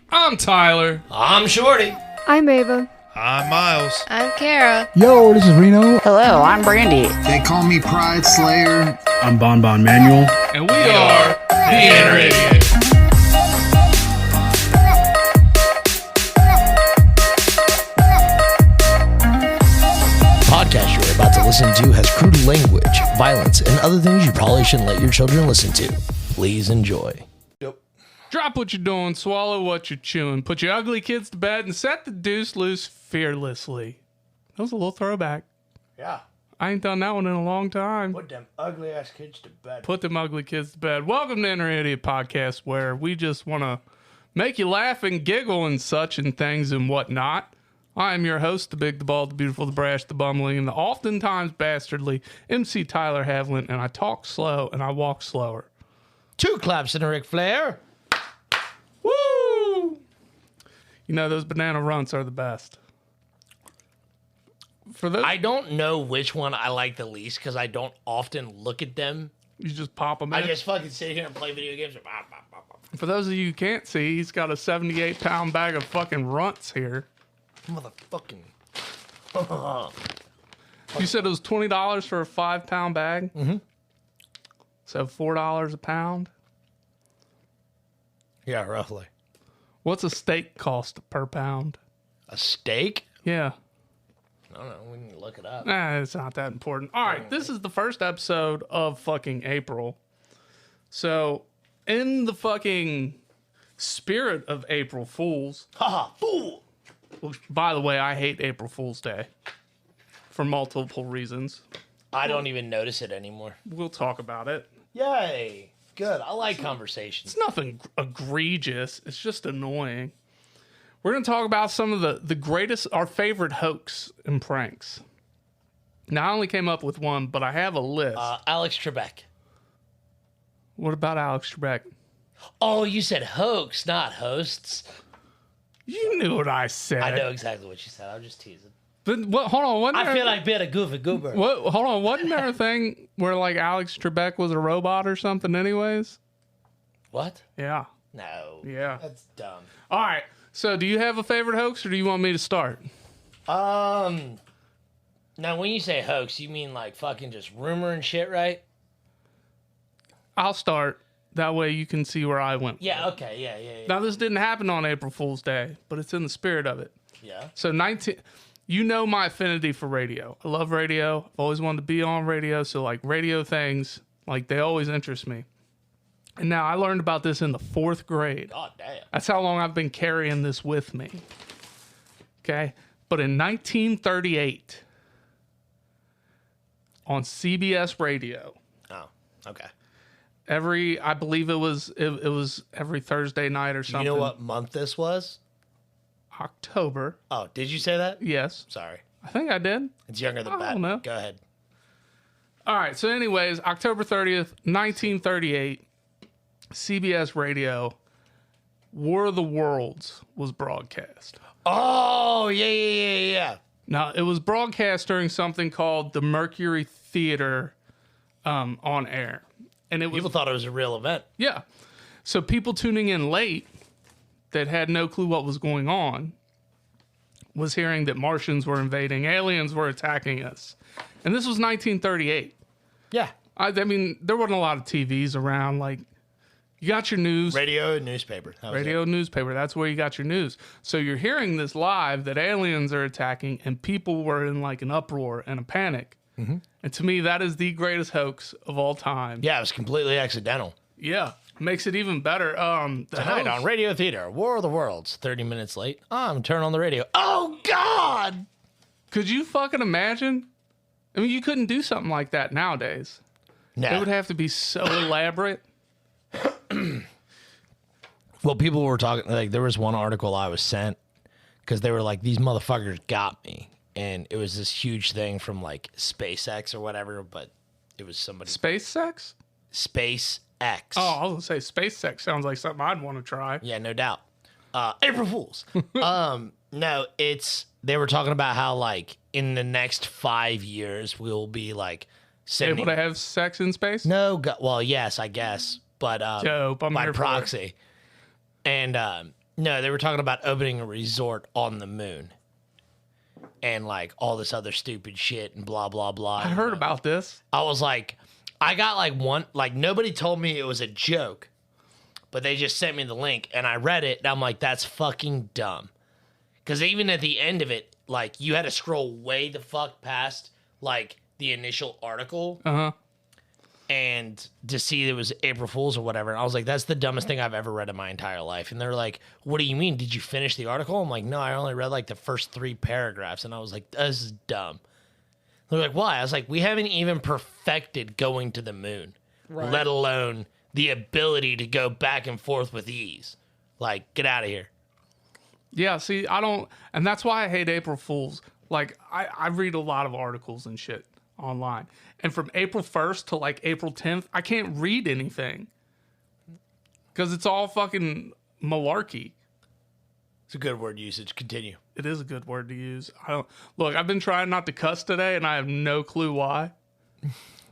I'm Tyler. I'm Shorty. I'm Ava. I'm Miles. I'm Kara. Yo, this is Reno. Hello, I'm Brandy. They call me Pride Slayer. I'm Bon Manuel. And we are the Inner Idiot. Podcast you're about to listen to has crude language, violence, and other things you probably shouldn't let your children listen to. Please enjoy. Drop what you're doing, swallow what you're chewing, put your ugly kids to bed, and set the deuce loose fearlessly. That was a little throwback. Yeah. I ain't done that one in a long time. Put them ugly ass kids to bed. Put them ugly kids to bed. Welcome to Inner Idiot Podcast, where we just want to make you laugh and giggle and such and things and whatnot. I am your host, the big, the bald, the beautiful, the brash, the bumbling, and the oftentimes bastardly MC Tyler Havlin, and I talk slow and I walk slower. 2 claps and a Ric Flair. Woo! You know, those banana runts are the best. For those, I don't know which one I like the least because I don't often look at them. you just pop them in. I just fucking sit here and play video games. For those of you who can't see, he's got a 78-pound bag of fucking runts here. Motherfucking. You said it was $20 for a 5-pound bag? Mm-hmm. So $4 a pound? Yeah, roughly. What's a steak cost per pound? A steak? Yeah. I don't know. We can look it up. Nah, it's not that important. All right, this is the first episode of fucking April. So, in the fucking spirit of April Fools, Haha, fool! which, by the way, I hate April Fool's Day for multiple reasons. I don't even notice it anymore. We'll talk about it. Yay. Good. I like conversations. It's nothing egregious. It's just annoying. We're going to talk about some of the greatest, our favorite hoax and pranks. Now, I only came up with one, but I have a list. Alex Trebek. What about Alex Trebek? Oh, you said hoax, not hosts. You knew what I said. I know exactly what you said. I'm just teasing. But what? Hold on. I feel like being a goofy goober. What? Hold on. Wasn't there a thing where like Alex Trebek was a robot or something? Anyways. What? Yeah. No. Yeah. That's dumb. All right. So, do you have a favorite hoax, or do you want me to start? Now, when you say hoax, you mean like fucking just rumor and shit, right? I'll start. That way you can see where I went. Yeah. Okay. Yeah. Now, this didn't happen on April Fool's Day, but it's in the spirit of it. Yeah. So, you know my affinity for radio. I love radio. I've always wanted to be on radio. So, like, radio things, like, they always interest me. And now I learned about this in the 4th grade. God damn. That's how long I've been carrying this with me. Okay? But in 1938, on CBS radio, Oh. Okay. I believe it was every Thursday night or something. You know what month this was? October. Oh, did you say that? Yes. Sorry. I think I did. It's younger than I that. don't know. Go ahead. All right. So, anyways, October 30th, 1938, CBS Radio, War of the Worlds was broadcast. Oh, yeah. Now, it was broadcast during something called the Mercury Theater on air. And it was, People thought it was a real event. yeah. So people tuning in late that had no clue what was going on was hearing that Martians were invading, aliens were attacking us. And this was 1938. Yeah. I mean, there wasn't a lot of TVs around. Like, you got your news. Radio and newspaper. That was Radio, it. newspaper. That's where you got your news. So you're hearing this live that aliens are attacking and people were in like an uproar and a panic. Mm-hmm. And to me, that is the greatest hoax of all time. Yeah, it was completely accidental. Yeah. Makes it even better. Tonight on Radio Theater, War of the Worlds. 30 minutes late. I'm turning on the radio. Oh, God! Could you fucking imagine? I mean, you couldn't do something like that nowadays. No. It would have to be so elaborate. Well, people were talking, like, there was one article I was sent because they were like, these motherfuckers got me. And it was this huge thing from, like, SpaceX or whatever, but it was somebody. Space sex? SpaceX. Oh, I was going to say space sex sounds like something I'd want to try. Yeah, no doubt. April Fools. No, they were talking about how, like, in the next 5 years, we'll be, like, sending. Able to have sex in space? No, well, yes, I guess, but Dope. I'm by here for it. proxy. And No, they were talking about opening a resort on the moon. And like all this other stupid shit and blah, blah, blah. I heard about this. I was like, I got like one, like nobody told me it was a joke, but they just sent me the link and I read it and I'm like, that's fucking dumb. Because even at the end of it, like you had to scroll way the fuck past like the initial article. And to see it was April Fool's or whatever. And I was like, that's the dumbest thing I've ever read in my entire life. And they're like, what do you mean? Did you finish the article? I'm like, no, I only read like the first 3 paragraphs. And I was like, this is dumb. They're like, why? I was like, we haven't even perfected going to the moon, let alone the ability to go back and forth with ease. Like, get out of here. Yeah, see, I don't, and that's why I hate April Fools. Like, I read a lot of articles and shit online. And from April 1st to like April 10th, I can't read anything. Because it's all fucking malarkey. It's a good word usage. Continue. It is a good word to use. Look, I've been trying not to cuss today, and I have no clue why.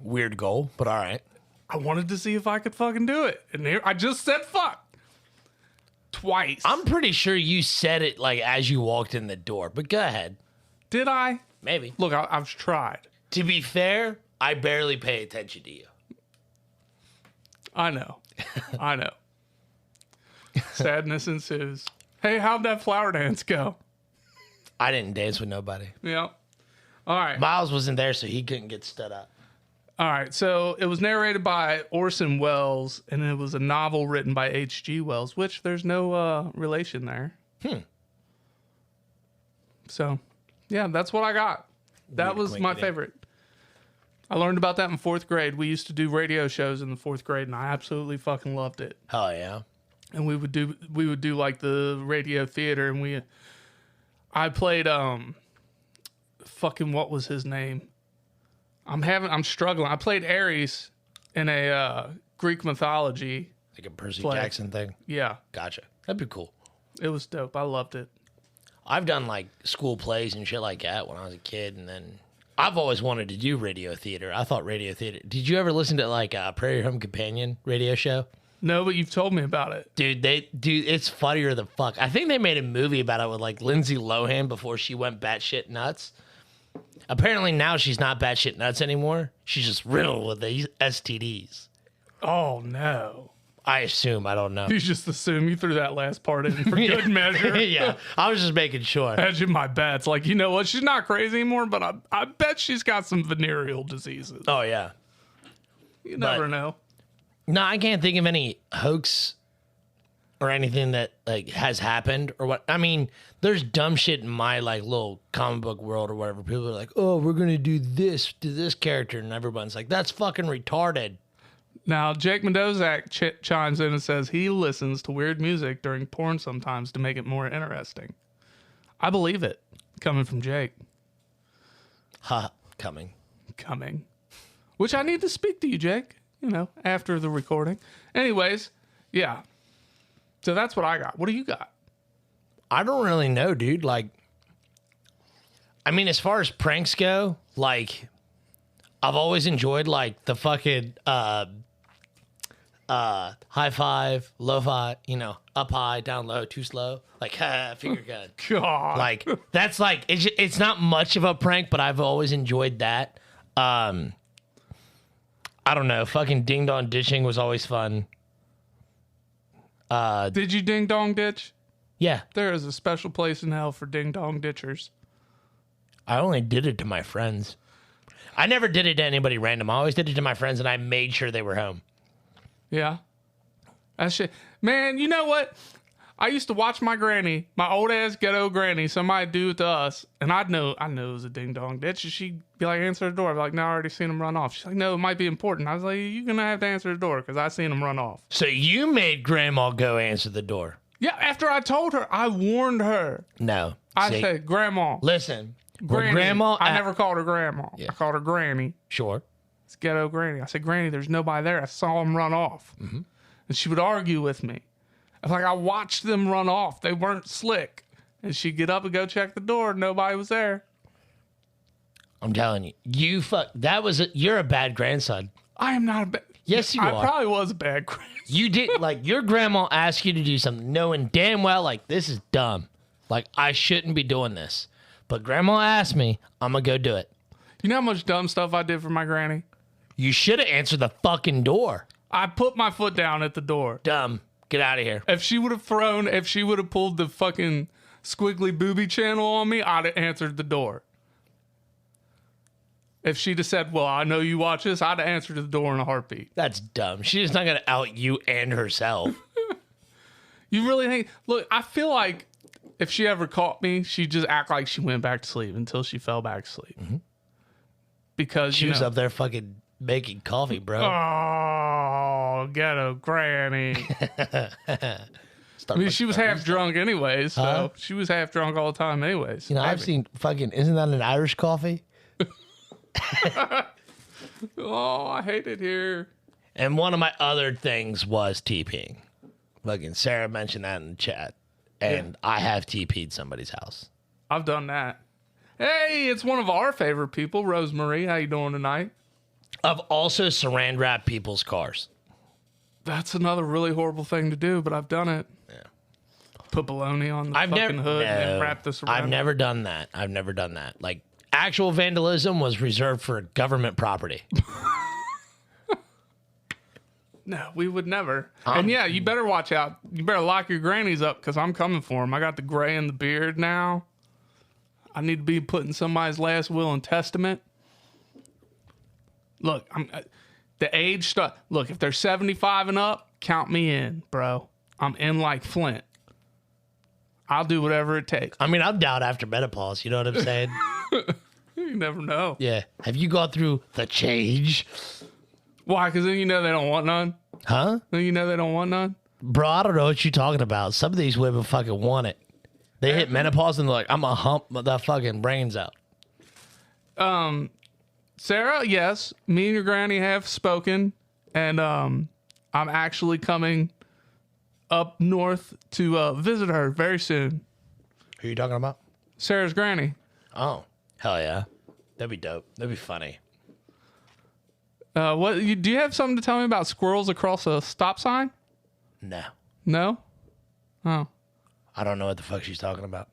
Weird goal, but all right. I wanted to see if I could fucking do it. And here, I just said fuck. Twice. I'm pretty sure you said it like as you walked in the door, but go ahead. Did I? Maybe. Look, I've tried. To be fair, I barely pay attention to you. I know. I know. Sadness ensues. Hey, how'd that flower dance go? I didn't dance with nobody. Yeah. All right. Miles wasn't there, so he couldn't get stood up. All right. So it was narrated by Orson Welles, and it was a novel written by H.G. Wells, which there's no relation there. So, yeah, that's what I got. That was my favorite. I learned about that in 4th grade. We used to do radio shows in the 4th grade, and I absolutely fucking loved it. Oh, yeah. And we would do like the radio theater, and I played fucking what was his name? I'm struggling. I played Ares in a Greek mythology. Like a Percy play. Jackson thing? Yeah. Gotcha. That'd be cool. It was dope. I loved it. I've done like school plays and shit like that when I was a kid, and then I've always wanted to do radio theater. I thought radio theater. Did you ever listen to like a Prairie Home Companion radio show? No, but you've told me about it. Dude, it's funnier than fuck. I think they made a movie about it with like Lindsay Lohan before she went batshit nuts. Apparently now she's not batshit nuts anymore. She's just riddled with these STDs. Oh, no. I assume. I don't know. You just assume you threw that last part in for good measure. Yeah, I was just making sure. Hedging my bets. Like, you know what? She's not crazy anymore, but I bet she's got some venereal diseases. Oh, yeah. You never know. No, I can't think of any hoax or anything that like has happened or what. I mean, there's dumb shit in my like little comic book world or whatever. People are like, "Oh, we're gonna do this to this character," and everyone's like, "That's fucking retarded." Now, Jake Mendozak chimes in and says he listens to weird music during porn sometimes to make it more interesting. I believe it, coming from Jake. Ha, coming. Which I need to speak to you, Jake, you know, after the recording. Anyways, yeah. So that's what I got. What do you got? I don't really know, dude. Like, I mean, as far as pranks go, like, I've always enjoyed, like, the fucking high five, low five, you know, up high, down low, too slow. Like, finger gun. God. Like, that's like, it's not much of a prank, but I've always enjoyed that. I don't know. Fucking ding dong ditching was always fun. Did you ding dong ditch? Yeah. There is a special place in hell for ding dong ditchers. I only did it to my friends. I never did it to anybody random. I always did it to my friends, and I made sure they were home. Yeah. That shit. Man, you know what? I used to watch my granny, my old ass ghetto granny, somebody do it to us, and I know it was a ding dong ditch. And she'd be like, answer the door. I'd be like, no, I already seen him run off. She's like, no, it might be important. I was like, you're going to have to answer the door because I seen him run off. So you made grandma go answer the door? Yeah, after I told her, I warned her. No. I See, said, Grandma. listen. Granny. Grandma. I never called her Grandma. Yeah. I called her Granny. Sure. It's ghetto Granny. I said, Granny, there's nobody there. I saw him run off. Mm-hmm. And she would argue with me. I was like, I watched them run off. They weren't slick. And she'd get up and go check the door. Nobody was there. I'm telling you, you're a bad grandson. I am not a bad... Yes, you I are. probably was a bad granny. You did, like, your grandma asked you to do something knowing damn well, like, this is dumb. Like, I shouldn't be doing this. But grandma asked me, I'm going to go do it. You know how much dumb stuff I did for my granny? You should have answered the fucking door. I put my foot down at the door. Dumb. Get out of here. If she would have pulled the fucking squiggly booby channel on me, I'd have answered the door. If she'd have said, well, I know you watch this, I'd have answered the door in a heartbeat. That's dumb. She's not going to out you and herself. You really think, look, I feel like if she ever caught me, she'd just act like she went back to sleep until she fell back to sleep. Mm-hmm. Because She was up there fucking making coffee, bro. Oh, ghetto granny. I mean, she was half drunk anyways, so Huh? she was half drunk all the time anyways. You know, I've seen fucking, isn't that an Irish coffee? Oh, I hate it here. And one of my other things was TPing. Fucking Sarah mentioned that in the chat. And I have TP'd somebody's house. I've done that. Hey, it's one of our favorite people, Rosemary. How you doing tonight? I've also saran wrapped people's cars. That's another really horrible thing to do, but I've done it. Yeah. Put bologna on the fucking hood and then wrap this around. I've never done that. I've never done that. Like, actual vandalism was reserved for government property. No, we would never. And yeah, you better watch out. You better lock your grannies up because I'm coming for them. I got the gray and the beard now. I need to be putting somebody's last will and testament. Look, the age stuff. Look, if they're 75 and up, count me in, bro. I'm in like Flint. I'll do whatever it takes. I mean, I'm down after menopause. You know what I'm saying? You never know. Yeah. Have you gone through the change? Why? Because then you know they don't want none. Huh? Then you know they don't want none. Bro, I don't know what you're talking about. Some of these women fucking want it. They hit menopause and they're like, I'm going to hump the fucking brains out. Sarah, yes, me and your granny have spoken, and I'm actually coming up north to visit her very soon. Who are you talking about? Sarah's granny. Oh, hell yeah. That'd be dope. That'd be funny. Do you have something to tell me about squirrels across a stop sign? No. No? Oh. I don't know what the fuck she's talking about.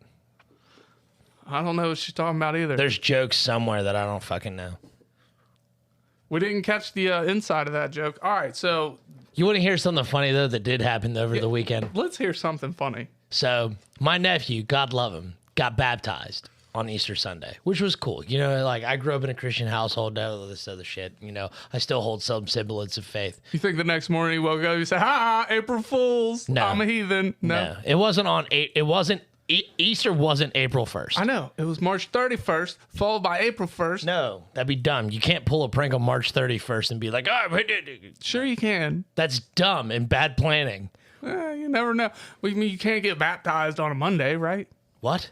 I don't know what she's talking about either. There's jokes somewhere that I don't fucking know. We didn't catch the inside of that joke. All right, so You want to hear something funny, though, that did happen over the weekend? let's hear something funny. So, my nephew, God love him, got baptized on Easter Sunday, which was cool. You know, like, I grew up in a Christian household, all this other shit. You know, I still hold some semblance of faith. You think the next morning he woke up, you say, "Ha, April Fools! No. I'm a heathen." No, It wasn't on. It wasn't. Easter wasn't April 1st. I know it was March 31st, followed by April 1st. No, that'd be dumb. You can't pull a prank on March 31st and be like, "Oh, Sure, you can. that's dumb and bad planning." You never know. Well, I mean, you can't get baptized on a Monday, right? What?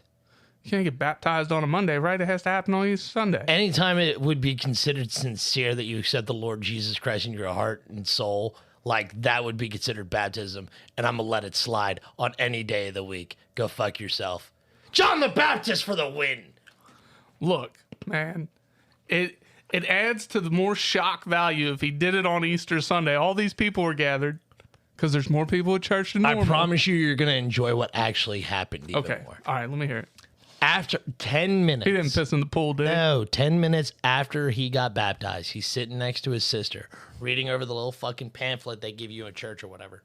You can't get baptized on a Monday, right? It has to happen on Easter Sunday. Anytime it would be considered sincere that you accept the Lord Jesus Christ in your heart and soul, like that would be considered baptism, and I'm gonna let it slide on any day of the week. Go fuck yourself. John the Baptist for the win. Look, man, it adds to the more shock value if he did it on Easter Sunday. All these people were gathered because there's more people at church than normal. I promise you're gonna enjoy what actually happened even Okay, more. all right, let me hear it. After 10 minutes. He didn't piss in the pool, did he? No, 10 minutes after he got baptized, he's sitting next to his sister, reading over the little fucking pamphlet they give you in church or whatever.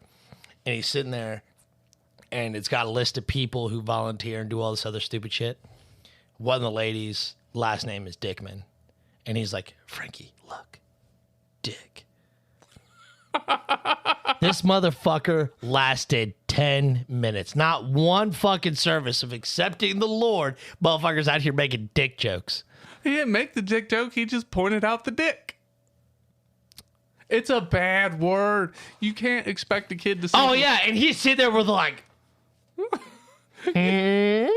And he's sitting there, and it's got a list of people who volunteer and do all this other stupid shit. One of the ladies' last name is Dickman. And he's like, "Frankie, look, Dick." This motherfucker lasted 10 minutes. Not one fucking service of accepting the Lord. Motherfuckers out here making dick jokes. He didn't make the dick joke. He just pointed out the dick. It's a bad word. You can't expect a kid to say. Oh, yeah. And he's sitting there with like, this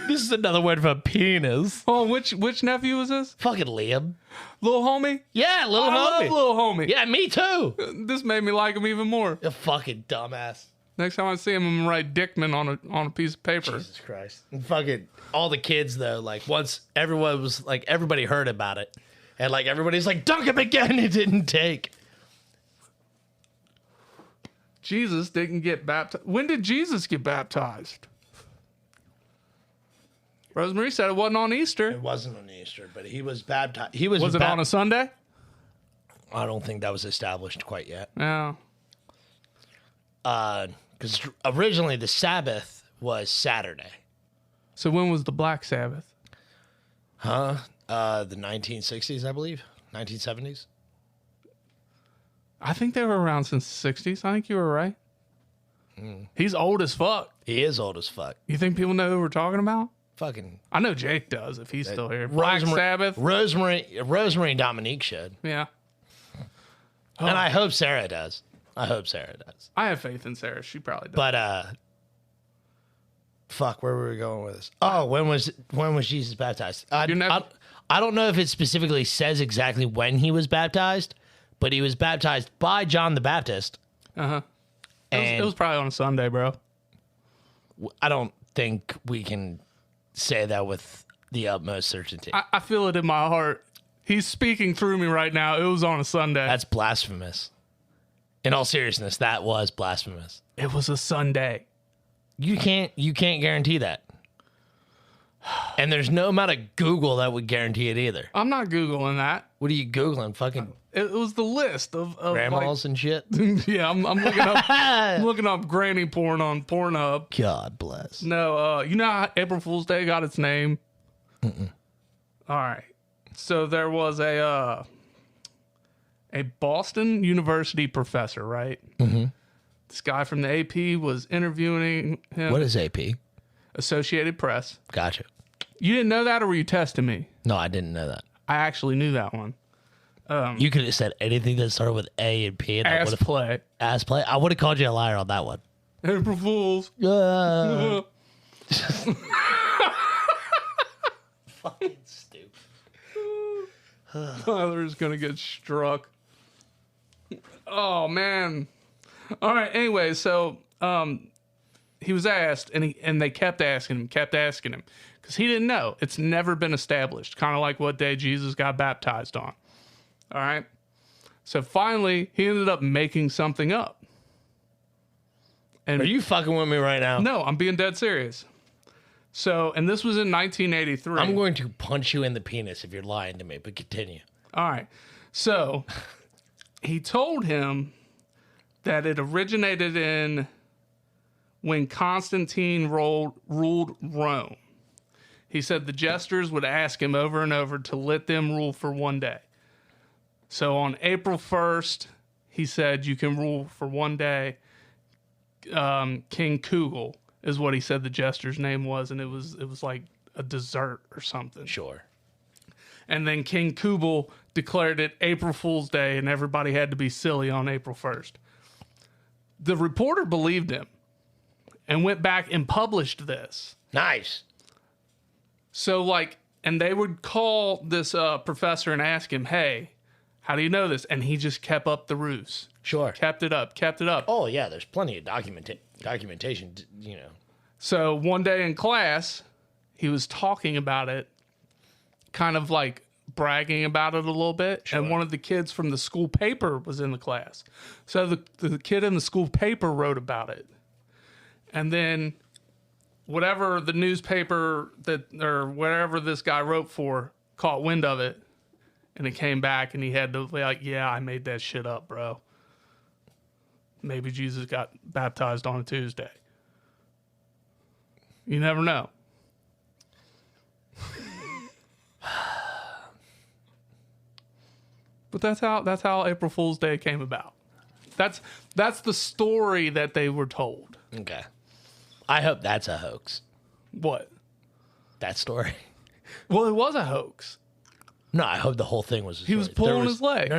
is another word for penis. Oh, which nephew was this? Fucking Liam. Little homie? Yeah, little I love homie. little homie. Yeah, me too. This made me like him even more. You fucking dumbass. Next time I see him, I'm gonna write Dickman on a piece of paper. Jesus Christ. And fucking all the kids though, like once everyone was like everybody heard about it. And like everybody's like, dunk him again. It didn't take. Jesus didn't get baptized. When did Jesus get baptized? Rosemary said it wasn't on Easter. It wasn't on Easter, but he was baptized. Was it on a Sunday? I don't think that was established quite yet. No. Because originally the Sabbath was Saturday. So when was the Black Sabbath? The 1960s, I believe. 1970s. I think they were around since the 60s. I think you were right. He's old as fuck. He is old as fuck. You think people know who we're talking about? Fucking I know Jake does if he's still here. Black Sabbath. Rosemary and Dominique should. Yeah. And I hope Sarah does. I I have faith in Sarah. She probably does. But fuck, where were we going with this? Oh, when was Jesus baptized? I don't know if it specifically says exactly when he was baptized, but he was baptized by John the Baptist. Uh-huh. It was probably on a Sunday, bro. I don't think we can say that with the utmost certainty. I feel it in my heart. He's speaking through me right now. It was on a Sunday. That's blasphemous. In all seriousness, that was blasphemous. It was a Sunday. You can't guarantee that. And there's no amount of Google that would guarantee it either. I'm not Googling that. What are you Googling? Fucking It was the list of grandmas and shit? Yeah, I'm looking up I'm looking up granny porn on Pornhub. God bless. No, you know how April Fool's Day got its name? All right. So there was a Boston University professor, right? Mm-hmm. This guy from the AP was interviewing him. What is AP? Associated Press. Gotcha. You didn't know that, or were you testing me? No, I didn't know that. I actually knew that one. You could have said anything that started with A and P. And Ass play. Ass play. I would have called you a liar on that one. April Fools. Fucking stupid. Tyler's gonna get struck. Oh man. All right. Anyway, so he was asked, and they kept asking him, because he didn't know. It's never been established. Kind of like what day Jesus got baptized on. All right. So finally, he ended up making something up. And Are you fucking with me right now? no, I'm being dead serious. So, and this was in 1983. I'm going to punch you in the penis if you're lying to me, but continue. All right. So he told him that it originated in when Constantine ruled Rome. He said the jesters would ask him over and over to let them rule for one day. So on April 1st, he said, you can rule for one day. King Kugel is what he said the jester's name was, and it was like a dessert or something. Sure. And then King Kubel declared it April Fool's Day, and everybody had to be silly on April 1st. The reporter believed him and went back and published this. Nice. So, and they would call this professor and ask him, hey, how do you know this? And he just kept up the ruse. Sure. Kept it up. Oh, yeah, there's plenty of documentation, you know. So one day in class, he was talking about it, kind of like bragging about it a little bit. Sure. And one of the kids from the school paper was in the class. So the kid in the school paper wrote about it. And then whatever the newspaper or whatever this guy wrote for caught wind of it. And it came back, and he had to be like, yeah, I made that shit up, bro. Maybe Jesus got baptized on a Tuesday. You never know. But that's how April Fool's Day came about. That's the story that they were told. Okay. I hope that's a hoax. What? That story. Well, it was a hoax. No, I hope the whole thing was a story. He was pulling his leg. No.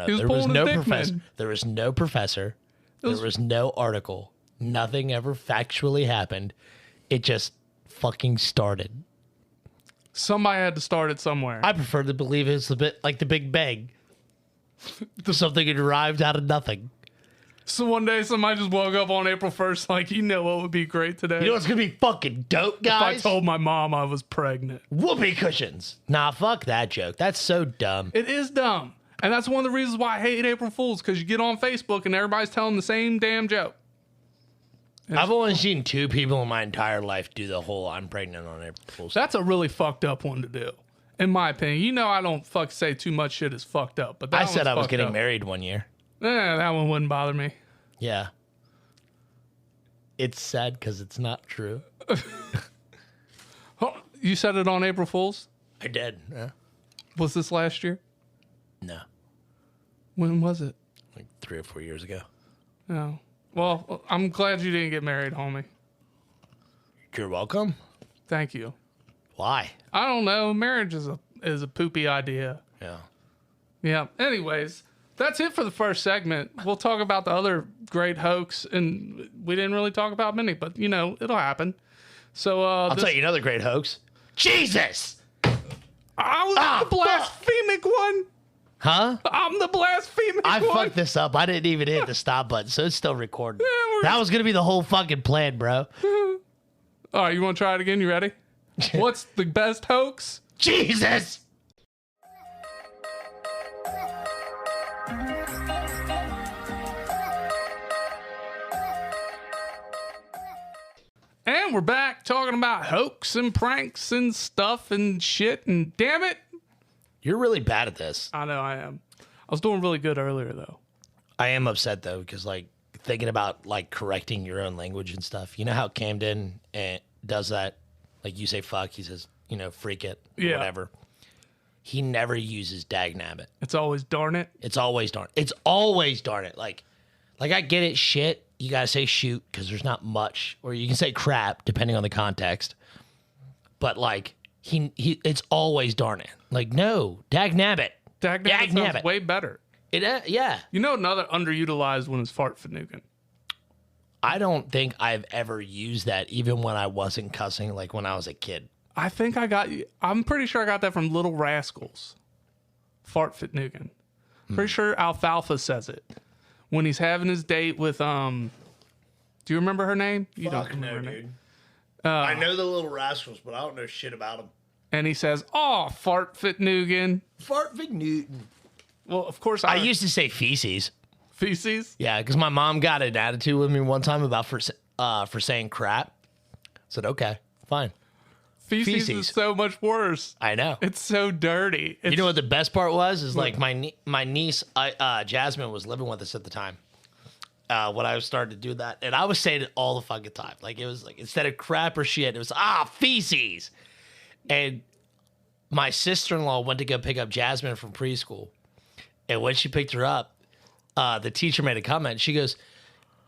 He was pulling his dick, man. There was no professor. There was no article. Nothing ever factually happened. It just fucking started. Somebody had to start it somewhere. I prefer to believe it's a bit like the Big Bang. Something arrived out of nothing. So one day somebody just woke up on April 1st like, you know what would be great today? You know what's gonna be fucking dope, if I guys? told my mom I was pregnant. Whoopee cushions. Nah, fuck that joke. That's so dumb. It is dumb. And that's one of the reasons why I hate April Fools, because you get on Facebook and everybody's telling the same damn joke. I've only seen 2 people in my entire life do the whole I'm pregnant on April Fool's. That's a really fucked up one to do, in my opinion. You know I don't say too much shit is fucked up, but that I said one's I was fucked getting up. married one year. That one wouldn't bother me. Yeah. It's sad because it's not true. Oh, you said it on April Fools? I did. Yeah. Was this last year? No. When was it? Like 3 or 4 years ago. No. Well, I'm glad you didn't get married, homie. You're welcome. Thank you. Why? I don't know. Marriage is a poopy idea. Yeah. Yeah. Anyways, that's it for the first segment. We'll talk about the other great hoax, and we didn't really talk about many, but you know it'll happen. So I'll tell you another great hoax. Jesus! I was the blasphemic one. Huh? I'm the blasphemic I one. fucked this up. I didn't even hit the stop button, so it's still recording. we're- That was gonna be the whole fucking plan, bro. All right, you want to try it again? You ready? What's the best hoax? Jesus! And we're back talking about hoax and pranks and stuff and shit. And damn it, You're really bad at this. I know I am. I was doing really good earlier though. I am upset though, because like thinking about like correcting your own language and stuff. You know how Camden does that? Like you say fuck, he says, you know, freak it, or Yeah. whatever. He never uses dag nabbit. It's always darn it. It's always darn. It's always darn it. Like I get it. Shit, you gotta say shoot because there's not much, or you can say crap depending on the context. But like he it's always darn it. Like no, dag nabbit. Dag Dag sounds nabbit. way better. It yeah. You know another underutilized one is fart fanugan. I don't think I've ever used that, even when I wasn't cussing, like when I was a kid. I think I'm pretty sure I got that from Little Rascals. Fart fanugan. Pretty sure Alfalfa says it when he's having his date with do you remember her name? You don't remember her name. I know the Little Rascals, but I don't know shit about them. And he says, "Oh, fart fanugan." Fart Vig Newton. Well, of course I used to say feces. feces. Yeah, because my mom got an attitude with me one time about for saying crap. I said, okay, fine. Feces is Feces. so much worse. I know. It's so dirty. You know what the best part was? Is like my niece, Jasmine, was living with us at the time. When I started to do that, and I was saying it all the fucking time. Like it was like instead of crap or shit, it was feces. And my sister-in-law went to go pick up Jasmine from preschool, and when she picked her up, the teacher made a comment. She goes,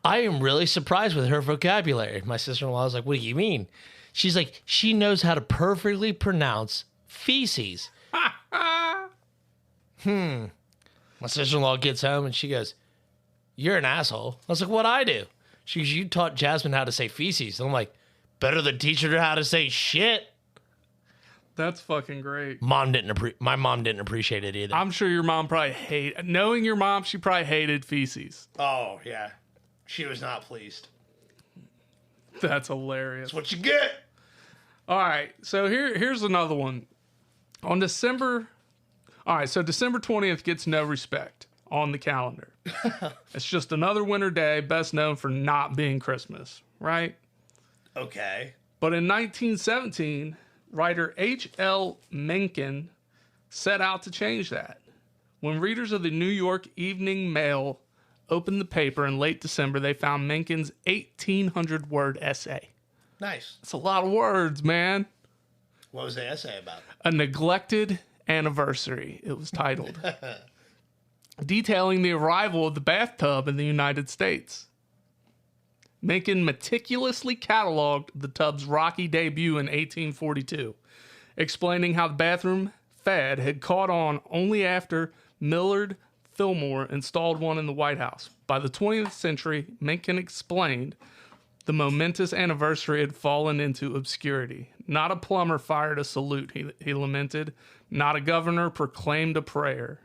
"I am really surprised with her vocabulary." My sister-in-law was like, "What do you mean?" She's like, "She knows how to perfectly pronounce feces." My sister-in-law gets home and she goes, "You're an asshole." I was like, "What'd I do?" She goes, "You taught Jasmine how to say feces." And I'm like, "Better than teaching her how to say shit." That's fucking great. My mom didn't appreciate it either. I'm sure your mom probably knowing your mom, she probably hated feces. Oh, yeah. She was not pleased. That's hilarious. That's what you get. All right, so here's another one. On December 20th gets no respect on the calendar. It's just another winter day, best known for not being Christmas, right? Okay. But in 1917, writer H.L. Mencken set out to change that. When readers of the New York Evening Mail opened the paper in late December, they found Mencken's 1,800-word essay. Nice. That's a lot of words, man. What was the essay about? A Neglected Anniversary, it was titled. Detailing the arrival of the bathtub in the United States. Mencken meticulously cataloged the tub's rocky debut in 1842, explaining how the bathroom fad had caught on only after Millard Fillmore installed one in the White House. By the 20th century, Mencken explained the momentous anniversary had fallen into obscurity. Not a plumber fired a salute, he lamented. Not a governor proclaimed a prayer.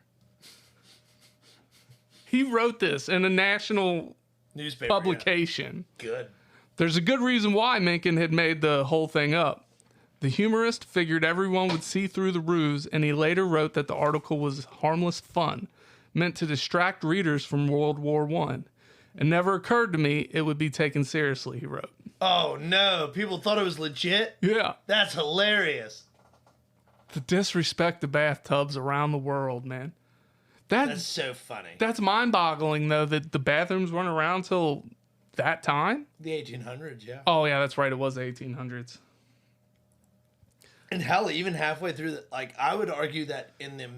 He wrote this in a national Newspaper publication. Yeah. Good. There's a good reason why Mencken had made the whole thing up. The humorist figured everyone would see through the ruse, and he later wrote that the article was harmless fun, meant to distract readers from World War I. It never occurred to me it would be taken seriously, he wrote. Oh, no. People thought it was legit? Yeah. That's hilarious. The disrespect of bathtubs around the world, man. That's so funny. That's mind-boggling, though, that the bathrooms weren't around till that time. The 1800s, yeah. Oh, yeah, that's right. It was the 1800s. And hell, even halfway through the, like, I would argue that in the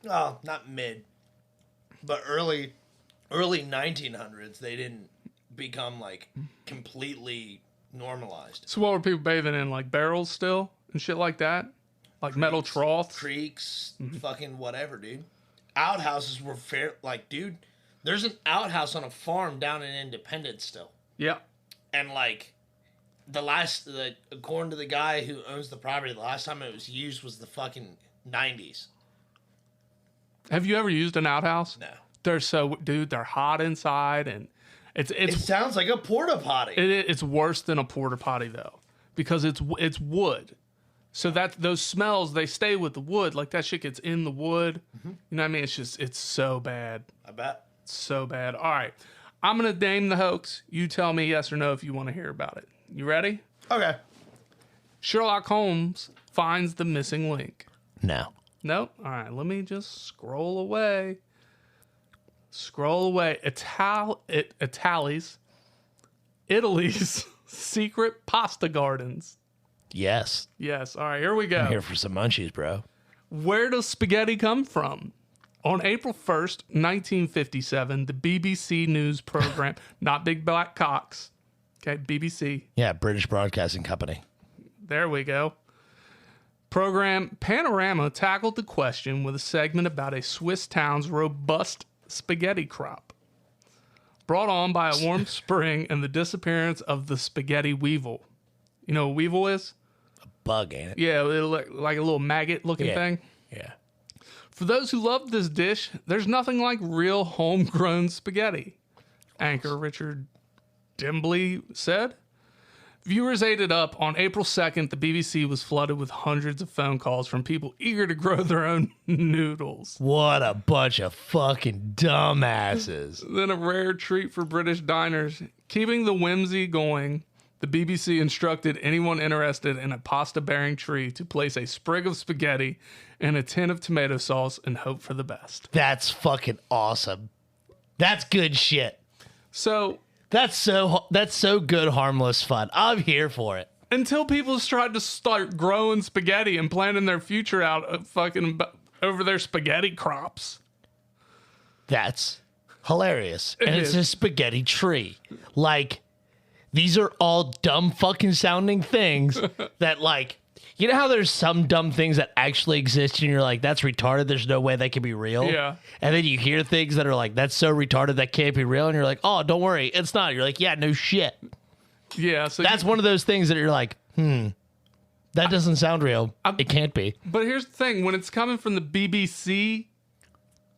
not mid, but early 1900s, they didn't become, like, completely normalized. So what were people bathing in, like barrels still and shit like that? Like metal troughs? Creeks, fucking whatever, dude. Outhouses were fair, like, dude, there's an outhouse on a farm down in Independence still. Yeah. And, like, according to the guy who owns the property, the last time it was used was the fucking 90s. Have you ever used an outhouse? No. They're hot inside, and It sounds like a porta potty. it's worse than a porta potty though, because it's wood. So those smells, they stay with the wood. Like that shit gets in the wood. You know what I mean? It's so bad. I bet. So bad. All right. I'm going to name the hoax. You tell me yes or no if you want to hear about it. You ready? Okay. Sherlock Holmes finds the missing link. No. Nope. All right. Let me just scroll away. Italy's secret pasta gardens. Yes. Yes. All right. Here we go. I'm here for some munchies, bro. Where does spaghetti come from? On April 1st, 1957, the BBC News program, not Big Black Cocks, okay, BBC. Yeah, British Broadcasting Company. There we go. Program Panorama tackled the question with a segment about a Swiss town's robust spaghetti crop, brought on by a warm spring and the disappearance of the spaghetti weevil. You know what weevil is? A bug, ain't it? Yeah, like a little maggot-looking thing. Yeah. For those who love this dish, there's nothing like real homegrown spaghetti, anchor Richard Dimbley said. Viewers ate it up. On April 2nd, the BBC was flooded with hundreds of phone calls from people eager to grow their own noodles. What a bunch of fucking dumbasses. Then a rare treat for British diners. Keeping the whimsy going, the BBC instructed anyone interested in a pasta-bearing tree to place a sprig of spaghetti in a tin of tomato sauce and hope for the best. That's fucking awesome. That's good shit. So That's so good, harmless fun. I'm here for it. until people tried to start growing spaghetti and planning their future out fucking over their spaghetti crops. That's hilarious. And it's is. a spaghetti tree. Like, these are all dumb fucking sounding things that, like, you know how there's some dumb things that actually exist and you're like, that's retarded. There's no way that can be real. Yeah. And then you hear things that are like, that's so retarded that can't be real. And you're like, oh, don't worry. It's not. You're like, yeah, no shit. Yeah, so That's one of those things that you're like, that doesn't sound real. It can't be. But here's the thing, when it's coming from the BBC,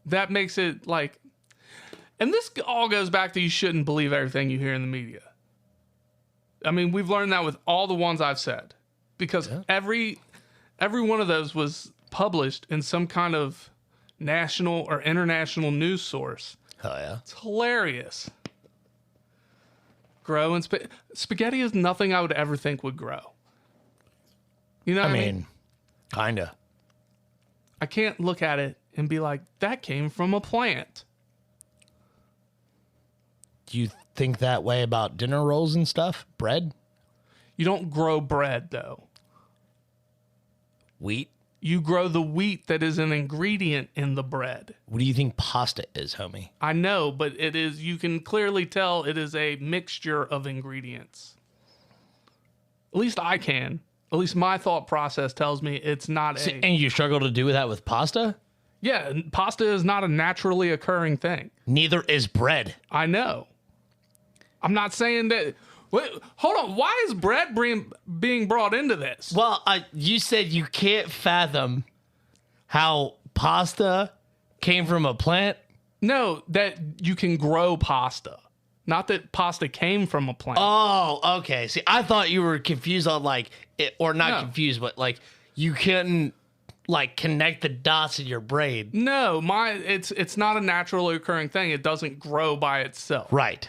that makes it like, and this all goes back to you shouldn't believe everything you hear in the media. I mean, we've learned that with all the ones I've said, because every one of those was published in some kind of national or international news source. Oh, yeah. It's hilarious. Grow and spaghetti is nothing I would ever think would grow. You know what I mean? Kinda. I can't look at it and be like, that came from a plant. Do you think that way about dinner rolls and stuff? Bread? You don't grow bread, though. Wheat? You grow the wheat that is an ingredient in the bread. What do you think pasta is, homie? I know, but it is, you can clearly tell it is a mixture of ingredients. At least I can. At least my thought process tells me it's not a... And you struggle to do that with pasta? Yeah, pasta is not a naturally occurring thing. Neither is bread. I know. I'm not saying that... Wait, hold on. Why is bread being brought into this? Well, you said you can't fathom how pasta came from a plant. No, that you can grow pasta. Not that pasta came from a plant. Oh, okay. See, I thought you were confused on like it, or not No. confused, but like you couldn't like connect the dots in your brain. No, it's not a naturally occurring thing. It doesn't grow by itself. Right.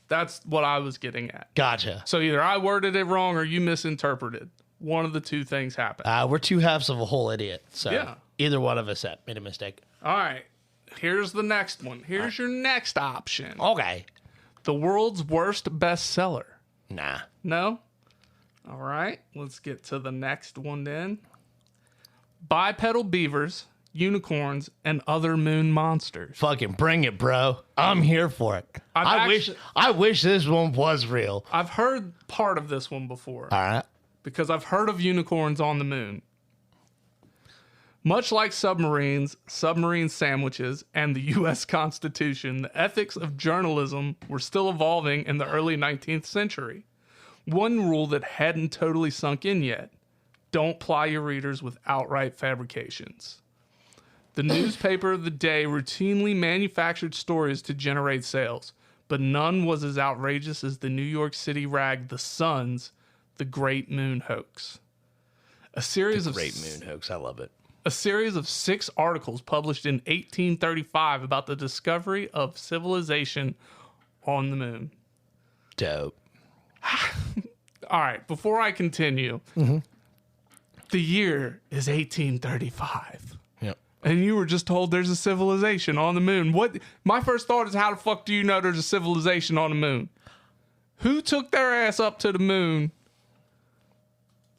That's what I was getting at. Gotcha. So either I worded it wrong or you misinterpreted. One of the two things happened. We're two halves of a whole idiot. So Yeah. either one of us made a mistake. All right. Here's the next one. Here's your next option. Okay. The world's worst bestseller. Nah. No? All right. Let's get to the next one then. Bipedal beavers, unicorns, and other moon monsters. Fucking bring it, bro. I'm here for it. I wish this one was real. I've heard part of this one before All right. because I've heard of unicorns on the moon. Much like submarines, submarine sandwiches, and the U.S. Constitution, the ethics of journalism were still evolving in the early 19th century. One rule that hadn't totally sunk in yet: don't ply your readers with outright fabrications. The newspaper of the day routinely manufactured stories to generate sales, but none was as outrageous as the New York City rag The Sun's The Great Moon Hoax. A series of Great moon hoax. I love it. a series of 6 articles published in 1835 about the discovery of civilization on the moon. Dope. All right, before I continue, the year is 1835. Yep. And you were just told there's a civilization on the moon. What? My first thought is, how the fuck do you know there's a civilization on the moon? Who took their ass up to the moon?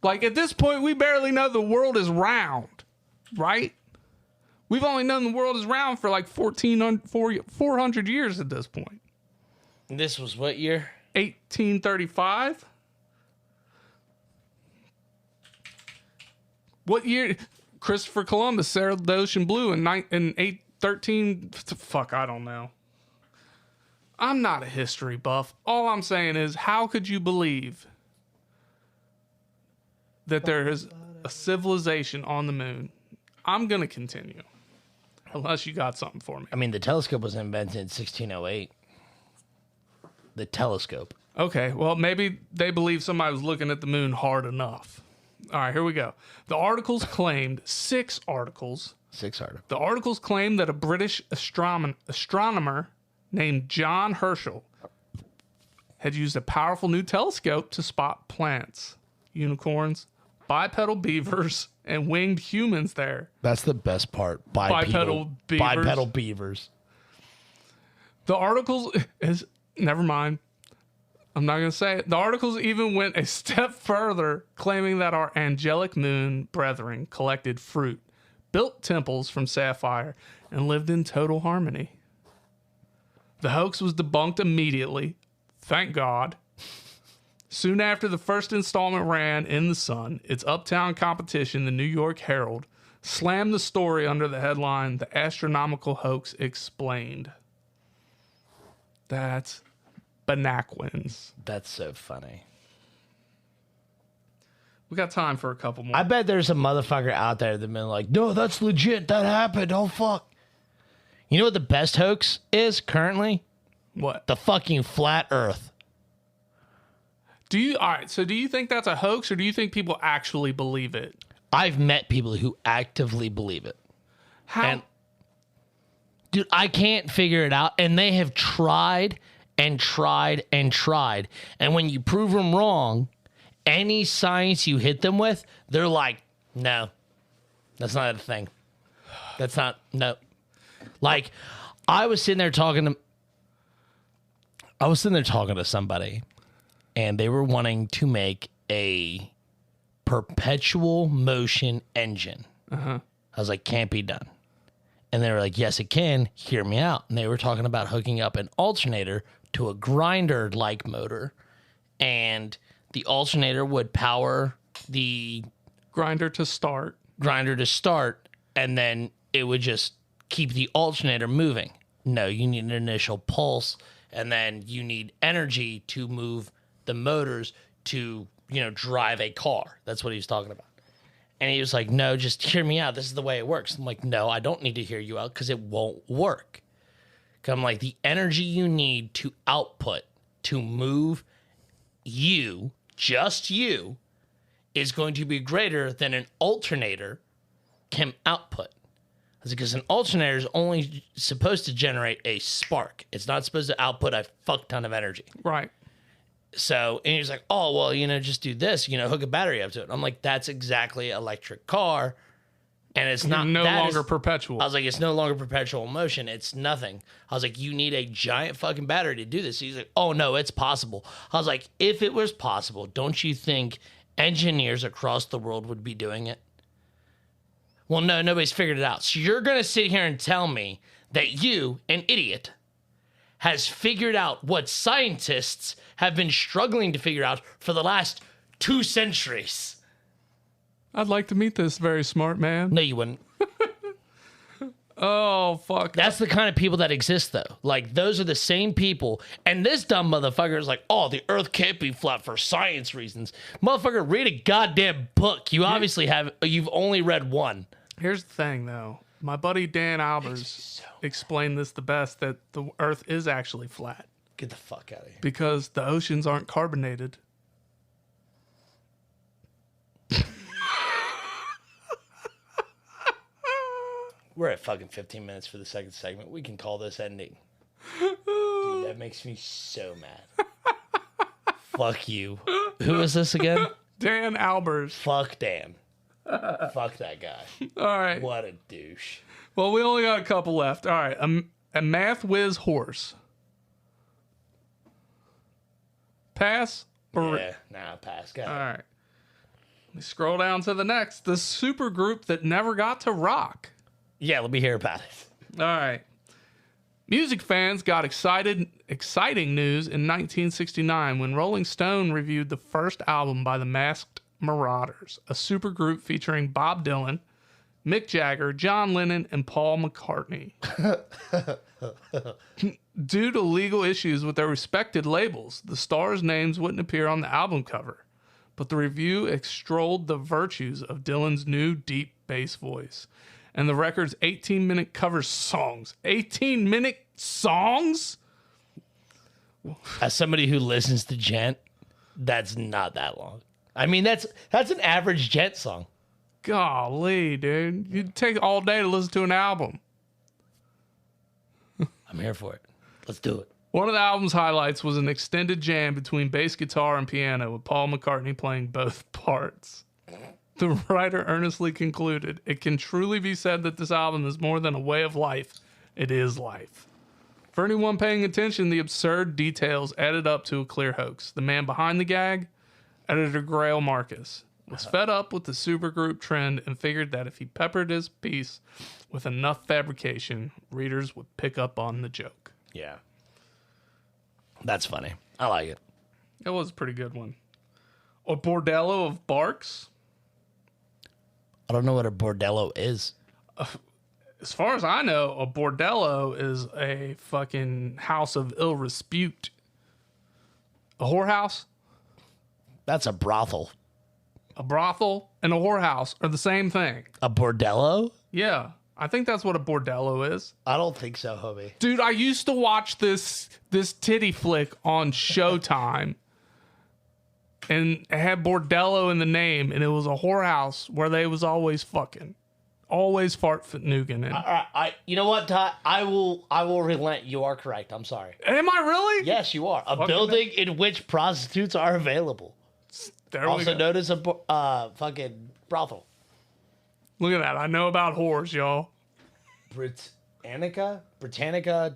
Like, at this point, we barely know the world is round, right? We've only known the world is round for like 400 years at this point. This was what year? 1835? What year? Christopher Columbus sailed the ocean blue in 813. Fuck, I don't know. I'm not a history buff. All I'm saying is, how could you believe that there is a civilization on the moon? I'm going to continue. Unless you got something for me. I mean, the telescope was invented in 1608. The telescope. Okay, well, maybe they believe somebody was looking at the moon hard enough. All right, here we go. The articles claimed, 6 articles. 6 articles. The articles claimed that a British astronomer named John Herschel had used a powerful new telescope to spot plants, unicorns, bipedal beavers, and winged humans there. That's the best part. Bipedal beavers. Bipedal beavers. The articles is never mind. I'm not going to say it. The articles even went a step further, claiming that our angelic moon brethren collected fruit, built temples from sapphire, and lived in total harmony. The hoax was debunked immediately. Thank God. Soon after the first installment ran in The Sun, its uptown competition, the New York Herald, slammed the story under the headline, "The Astronomical Hoax Explained." That's Banaquins. That's so funny. We got time for a couple more. I bet there's a motherfucker out there that been like, no, that's legit. That happened. Oh, fuck. You know what the best hoax is currently? What? The fucking flat earth. All right, so do you think that's a hoax, or do you think people actually believe it? I've met people who actively believe it. How? And, dude, I can't figure it out. And they have tried and tried and tried. And when you prove them wrong, any science you hit them with, they're like, no, that's not a thing. That's not, no. Like, I was sitting there talking to somebody, and they were wanting to make a perpetual motion engine. I was like, can't be done. And they were like, yes, it can. Hear me out. And they were talking about hooking up an alternator to a grinder-like motor, and the alternator would power the Grinder to start. and then it would just keep the alternator moving. No, you need an initial pulse, and then you need energy to move the motors to, drive a car. That's what he was talking about. And he was like, no, just hear me out. This is the way it works. I'm like, no, I don't need to hear you out because it won't work. I'm like, the energy you need to output, to move you, just you, is going to be greater than an alternator can output. Because an alternator is only supposed to generate a spark. It's not supposed to output a fuck ton of energy. Right. So, and he's like, oh, well, just do this, hook a battery up to it. I'm like, that's exactly electric car. And it's not no longer perpetual. I was like, it's no longer perpetual motion. It's nothing. I was like, you need a giant fucking battery to do this. He's like, oh, no, it's possible. I was like, if it was possible, don't you think engineers across the world would be doing it? Well, no, nobody's figured it out. So you're going to sit here and tell me that you, an idiot, has figured out what scientists have been struggling to figure out for the last 2 centuries. I'd like to meet this very smart man. No, you wouldn't. Oh, fuck. That's the kind of people that exist, though. Like, those are the same people. And this dumb motherfucker is like, oh, the earth can't be flat for science reasons. Motherfucker, read a goddamn book. You obviously you've only read one. Here's the thing, though. My buddy Dan Albers explained this the best, that the earth is actually flat. Get the fuck out of here. Because the oceans aren't carbonated. We're at fucking 15 minutes for the second segment. We can call this ending. Dude, that makes me so mad. Fuck you. Who is this again? Dan Albers. Fuck Dan. Fuck that guy. All right. What a douche. Well, we only got a couple left. All right. A math whiz horse. Pass? Or Yeah, nah, pass. Go All ahead. right. Let me scroll down to the next. The super group that never got to rock. Yeah, let me hear about it. All right. Music fans got exciting news in 1969 when Rolling Stone reviewed the first album by the Masked Marauders, a supergroup featuring Bob Dylan, Mick Jagger, John Lennon, and Paul McCartney. Due to legal issues with their respected labels, the stars' names wouldn't appear on the album cover, but the review extolled the virtues of Dylan's new deep bass voice and the record's 18-minute cover songs. 18-minute songs? As somebody who listens to Gent, that's not that long. I mean, that's an average Gent song. Golly, dude. You'd take all day to listen to an album. I'm here for it. Let's do it. One of the album's highlights was an extended jam between bass guitar and piano with Paul McCartney playing both parts. The writer earnestly concluded, it can truly be said that this album is more than a way of life. It is life. For anyone paying attention, the absurd details added up to a clear hoax. The man behind the gag, editor Grail Marcus, was fed up with the supergroup trend and figured that if he peppered his piece with enough fabrication, readers would pick up on the joke. Yeah. That's funny. I like it. It was a pretty good one. A bordello of barks? I don't know what a bordello is. As far as I know, a bordello is a fucking house of ill repute. A whorehouse, That's a brothel. a brothel, and a whorehouse are the same thing. A bordello? Yeah, I think that's what a bordello is. I don't think so, homie. Dude, I used to watch this titty flick on Showtime. And it had bordello in the name, and it was a whorehouse where they was always fucking. Always fart nugging in. All right, you know what, Todd? I will relent. You are correct. I'm sorry. Am I really? Yes, you are. A building in which prostitutes are available. There we Also go. known as a fucking brothel. Look at that. I know about whores, y'all. Britannica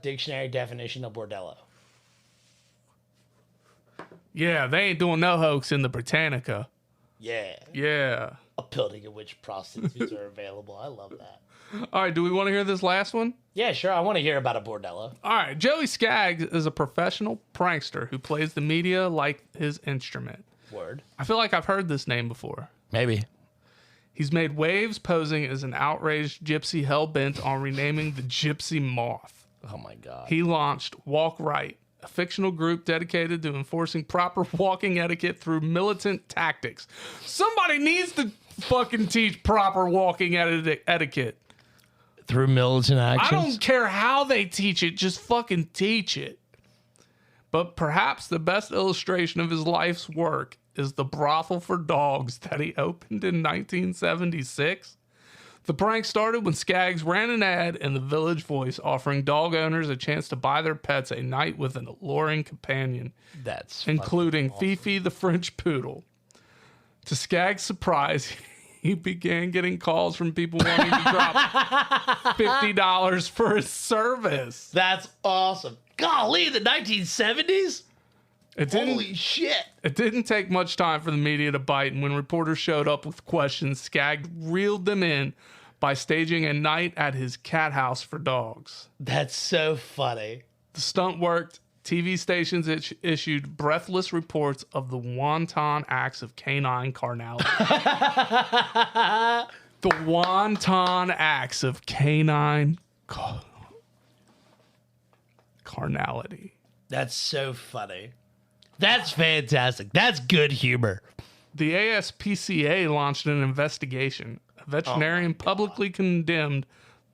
dictionary definition of bordello. Yeah, they ain't doing no hoax in the Britannica. Yeah. Yeah. A building in which prostitutes are available. I love that. All right, do we want to hear this last one? Yeah, sure. I want to hear about a bordello. All right, Joey Skaggs is a professional prankster who plays the media like his instrument. Word. I feel like I've heard this name before. Maybe. He's made waves posing as an outraged gypsy hell-bent on renaming the Gypsy Moth. Oh, my God. He launched Walk Right, a fictional group dedicated to enforcing proper walking etiquette through militant tactics. Somebody needs to fucking teach proper walking etiquette. through militant I actions. don't care how they teach it, just fucking teach it. But perhaps the best illustration of his life's work is the brothel for dogs that he opened in 1976. The prank started when Skaggs ran an ad in the Village Voice offering dog owners a chance to buy their pets a night with an alluring companion, That's including fucking awesome. Fifi the French Poodle. To Skaggs' surprise, he began getting calls from people wanting to drop $50 for his service. That's awesome. Golly, the 1970s? It didn't, Holy shit. it didn't take much time for the media to bite, and when reporters showed up with questions, Skaggs reeled them in by staging a night at his cat house for dogs. That's so funny. The stunt worked. TV stations issued breathless reports of the wanton acts of canine carnality. The wanton acts of canine carnality. That's so funny. That's fantastic. That's good humor. The ASPCA launched an investigation. A veterinarian publicly condemned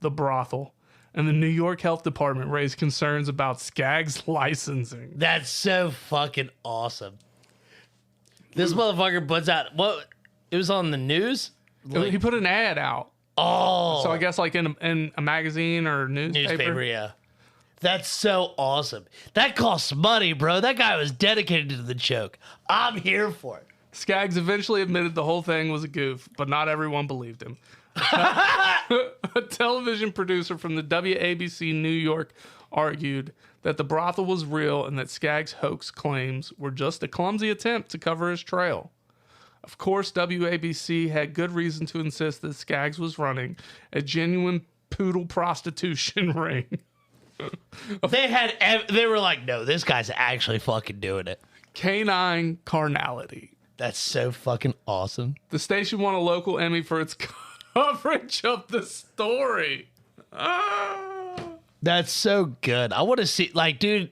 the brothel, and the New York Health Department raised concerns about Skaggs' licensing. That's so fucking awesome. This motherfucker puts out what? It was on the news. He put an ad out. Oh, So I guess like in a magazine or newspaper, yeah. That's so awesome. That costs money, bro. That guy was dedicated to the joke. I'm here for it. Skaggs eventually admitted the whole thing was a goof, but not everyone believed him. A television producer from the WABC New York argued that the brothel was real and that Skaggs' hoax claims were just a clumsy attempt to cover his trail. Of course, WABC had good reason to insist that Skaggs was running a genuine poodle prostitution ring. They were like, no, this guy's actually fucking doing it. Canine carnality. That's so fucking awesome. The station won a local Emmy for its coverage of the story. That's so good. I want to see, like, dude,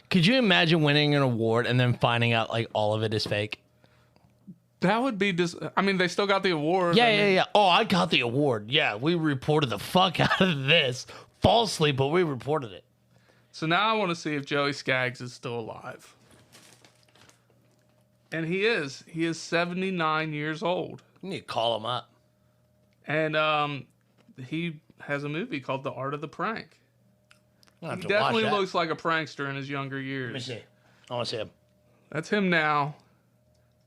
could you imagine winning an award and then finding out, like, all of it is fake? That would be I mean, they still got the award. Yeah. Oh, I got the award. Yeah, we reported the fuck out of this falsely, but we reported it. So now I want to see if Joey Skaggs is still alive. And he is. He is 79 years old. You need to call him up. And he has a movie called The Art of the Prank. I'll have He to definitely watch that. looks like a prankster in his younger Let me years. see. I want to see him. That's him now.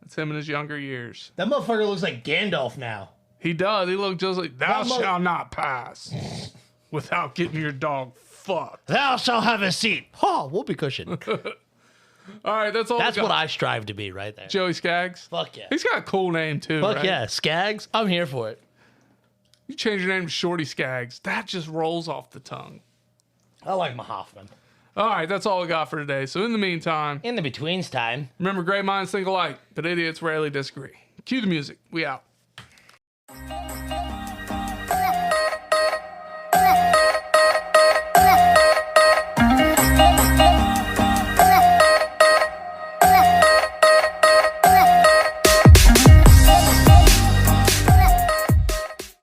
That's him in his younger years. That motherfucker looks like Gandalf now. He does. He looks just like, thou That mo- shalt not pass without getting your dog fucked. Thou shalt have a seat. Oh, whoopee cushion. All right, that's all. That's we got. what I strive to be right there. Joey Skaggs. Fuck yeah. He's got a cool name too. Fuck right? yeah. Skaggs, I'm here for it. You change your name to Shorty Skaggs. That just rolls off the tongue. I like my Hoffman. All right, that's all we got for today. So in the meantime, In the betweens time. remember, great minds think alike, but idiots rarely disagree. Cue the music. We out.